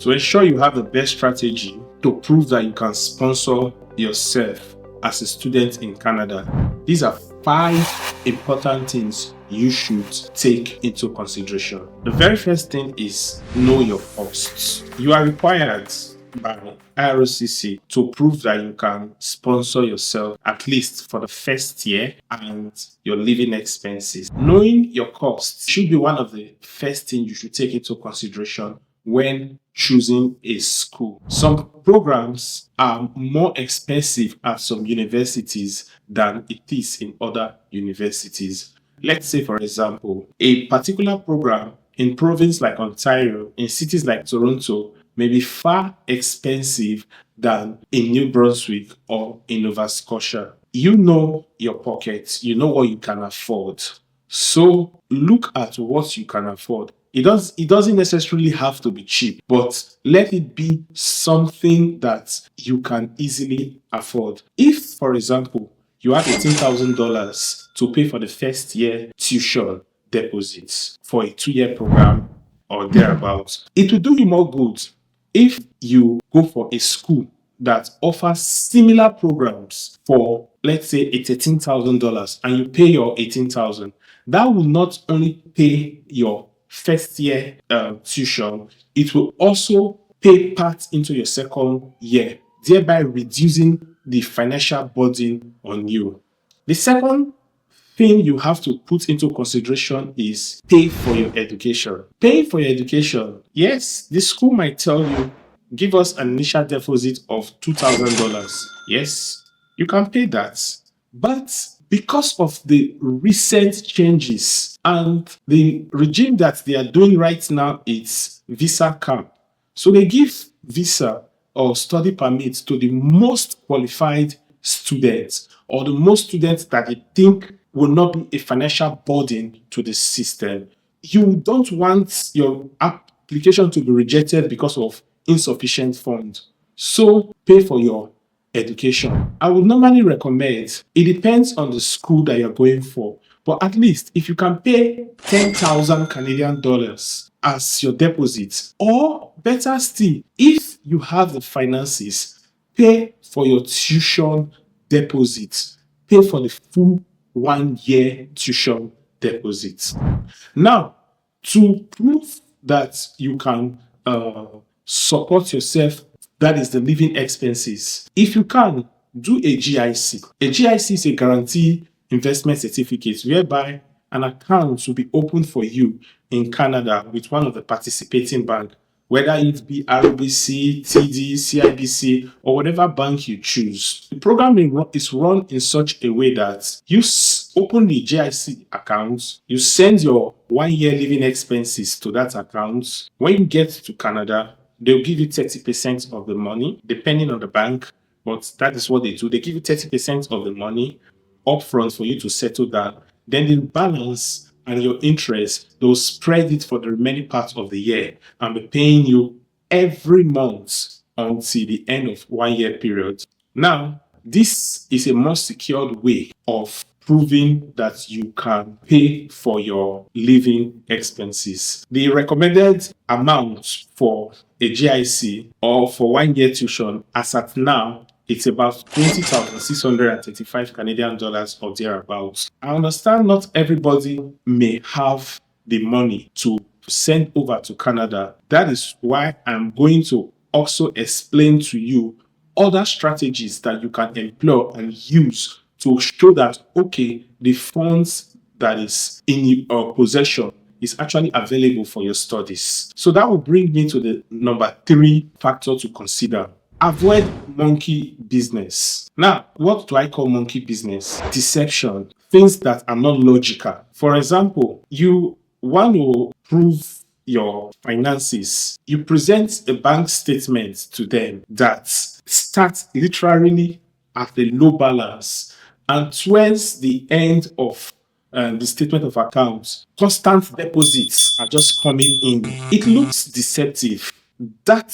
To ensure you have the best strategy to prove that you can sponsor yourself as a student in Canada, these are 5 important things you should take into consideration. The very first thing is know your costs. You are required by IRCC to prove that you can sponsor yourself at least for the first year and your living expenses. Knowing your costs should be one of the first things you should take into consideration when choosing a school. Some programs are more expensive at some universities than it is in other universities. Let's say, for example, a particular program in province like Ontario, in cities like Toronto, may be far expensive than in New Brunswick or in Nova Scotia. You know your pockets, you know what you can afford. So look at what you can afford. It doesn't necessarily have to be cheap, but let it be something that you can easily afford. If, for example, you have $18,000 to pay for the first year tuition deposits for a 2-year program or thereabouts, it will do you more good if you go for a school that offers similar programs for, let's say, $13,000 and you pay your $18,000. That will not only pay your first year tuition, it will also pay part into your second year, thereby reducing the financial burden on you. The second thing you have to put into consideration is pay for your education. Pay for your education. Yes, the school might tell you, give us an initial deposit of $2,000. Yes, you can pay that. But because of the recent changes and the regime that they are doing right now, it's visa cap. So they give visa or study permits to the most qualified students or the most students that they think will not be a financial burden to the system. You don't want your application to be rejected because of insufficient funds. So pay for your education. I would normally recommend, it depends on the school that you're going for, but at least if you can pay 10,000 Canadian dollars as your deposit, or better still, if you have the finances, pay for your tuition deposit. Pay for the full 1-year tuition deposit. Now, to prove that you can support yourself, that is the living expenses. If you can, do a GIC. A GIC is a guarantee investment certificate whereby an account will be opened for you in Canada with one of the participating banks, whether it be RBC, TD, CIBC, or whatever bank you choose. The program is run in such a way that you open the GIC account, you send your 1-year living expenses to that account. When you get to Canada, they'll give you 30% of the money, depending on the bank, but that is what they do. They give you 30% of the money upfront for you to settle down. Then the balance and your interest, they'll spread it for the remaining part of the year and be paying you every month until the end of 1-year period. Now, this is a more secured way of proving that you can pay for your living expenses. The recommended amount for a GIC or for 1-year tuition, as at now, it's about 20,635 Canadian dollars or thereabouts. I understand not everybody may have the money to send over to Canada. That is why I'm going to also explain to you other strategies that you can employ and use to show that, okay, the funds that is in your possession is actually available for your studies. So that will bring me to the number 3 factor to consider. Avoid monkey business. Now, what do I call monkey business? Deception. Things that are not logical. For example, you want to prove your finances. You present a bank statement to them that starts literally at a low balance, and towards the end of the statement of accounts, constant deposits are just coming in. It looks deceptive. That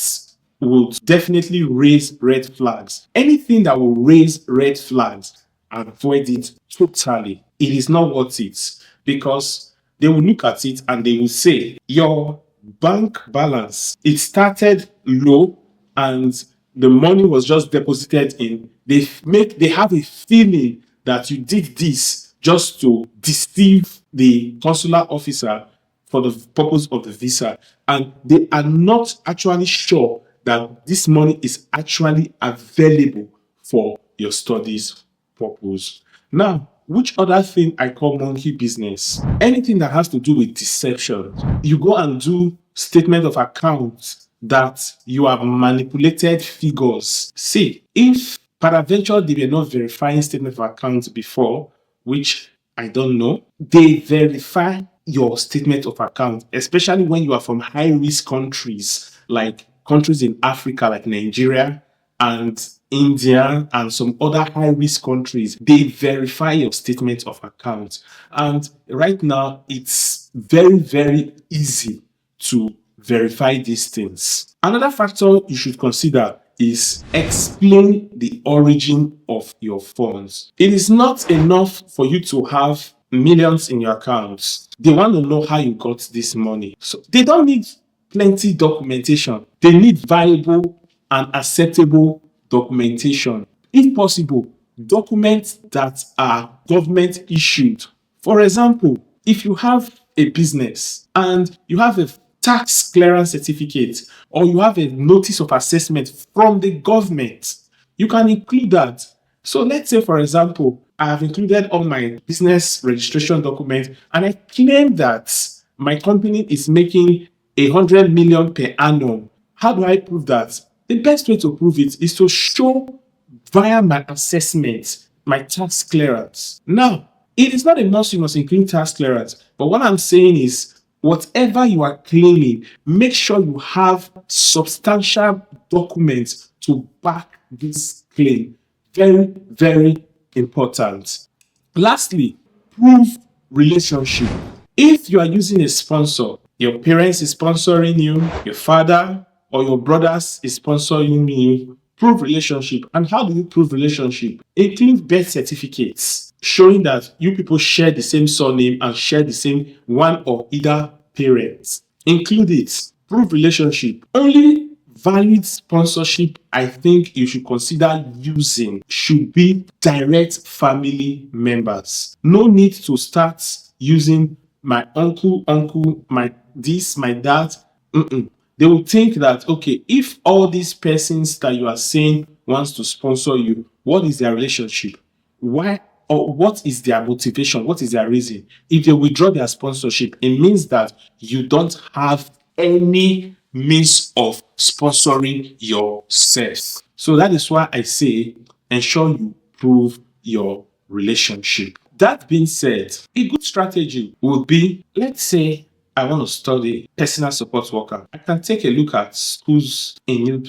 would definitely raise red flags. Anything that will raise red flags, avoid it totally. It is not worth it, because they will look at it and they will say, your bank balance, it started low and the money was just deposited in, they have a feeling that you did this just to deceive the consular officer for the purpose of the visa, and they are not actually sure that this money is actually available for your studies purpose. Now, which other thing I call monkey business? Anything that has to do with deception. You go and do statement of accounts that you have manipulated figures. See, if peradventure they were not verifying statement of accounts before, which I don't know, they verify your statement of account, especially when you are from high-risk countries, like countries in Africa, like Nigeria and India and some other high-risk countries. They verify your statement of account. And right now, it's very, very easy to verify these things. Another factor you should consider is explain the origin of your funds. It is not enough for you to have millions in your accounts. They want to know how you got this money. So they don't need plenty documentation. They need viable and acceptable documentation. If possible, documents that are government issued. For example, if you have a business and you have a tax clearance certificate or you have a notice of assessment from the government, you can include that. So let's say, for example, I have included all my business registration documents and I claim that my company is making 100 million per annum. How do I prove that? The best way to prove it is to show via my assessment, my tax clearance. Now, it is not a must you must include tax clearance, but what I'm saying is whatever you are claiming, make sure you have substantial documents to back this claim. Very, very important. Lastly, prove relationship. If you are using a sponsor, your parents is sponsoring you, your father or your brothers is sponsoring you, prove relationship. And how do you prove relationship? Include birth certificates showing that you people share the same surname and share the same one or either parents. Include it. Prove relationship. Only valid sponsorship I think you should consider using should be direct family members. No need to start using my uncle, my this, my that. They will think that, okay, if all these persons that you are saying wants to sponsor you, what is their relationship? Why or what is their motivation? What is their reason? If they withdraw their sponsorship, it means that you don't have any means of sponsoring yourself. So that is why I say ensure you prove your relationship. That being said, a good strategy would be, let's say I want to study personal support worker. I can take a look at schools in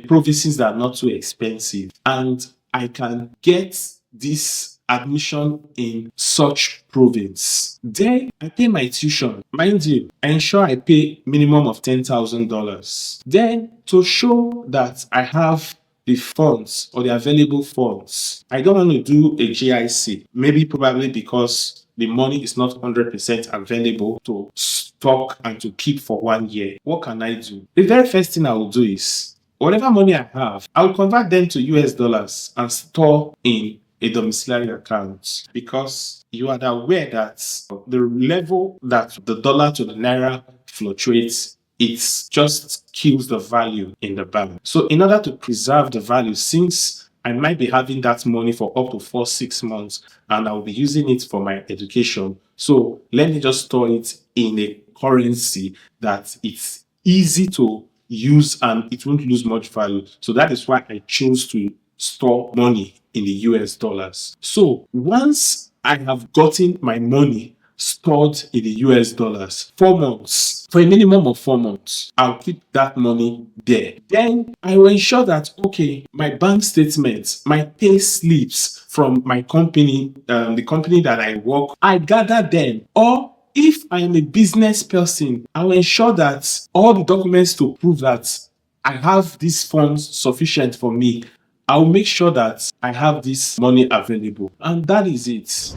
provinces that are not too expensive, and I can get this admission in such province. Then I pay my tuition. Mind you, I ensure I pay minimum of $10,000. Then to show that I have the funds or the available funds, I don't want to do a GIC. Maybe probably because the money is not 100% available to stock and to keep for 1 year. What can I do? The very first thing I will do is, whatever money I have, I will convert them to US dollars and store in a domiciliary account, because you are aware that the level that the dollar to the naira fluctuates, it just kills the value in the bank. So in order to preserve the value, since I might be having that money for up to 4-6 months and I'll be using it for my education, so let me just store it in a currency that it's easy to use and it won't lose much value. So that is why I chose to store money in the US dollars. So once I have gotten my money stored in the US dollars, 4 months, for a minimum of 4 months, I'll keep that money there. Then I will ensure that, okay, my bank statements, my pay slips from my company, the company that I work, I gather them. Or if I am a business person, I will ensure that all the documents to prove that I have these funds sufficient for me, I'll make sure that I have this money available. And that is it.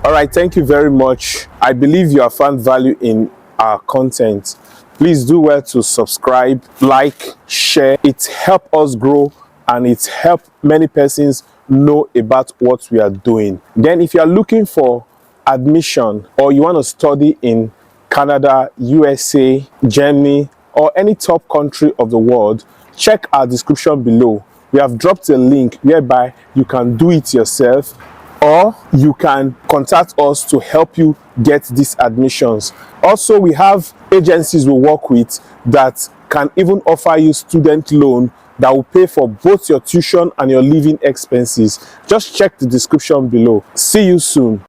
All right, thank you very much. I believe you have found value in our content. Please do well to subscribe, like, share. It helps us grow and it helps many persons know about what we are doing. Then if you are looking for admission or you want to study in Canada, USA, Germany, or any top country of the world, check our description below. We have dropped a link whereby you can do it yourself, or you can contact us to help you get these admissions. Also, we have agencies we work with that can even offer you student loan that will pay for both your tuition and your living expenses. Just check the description below. See you soon.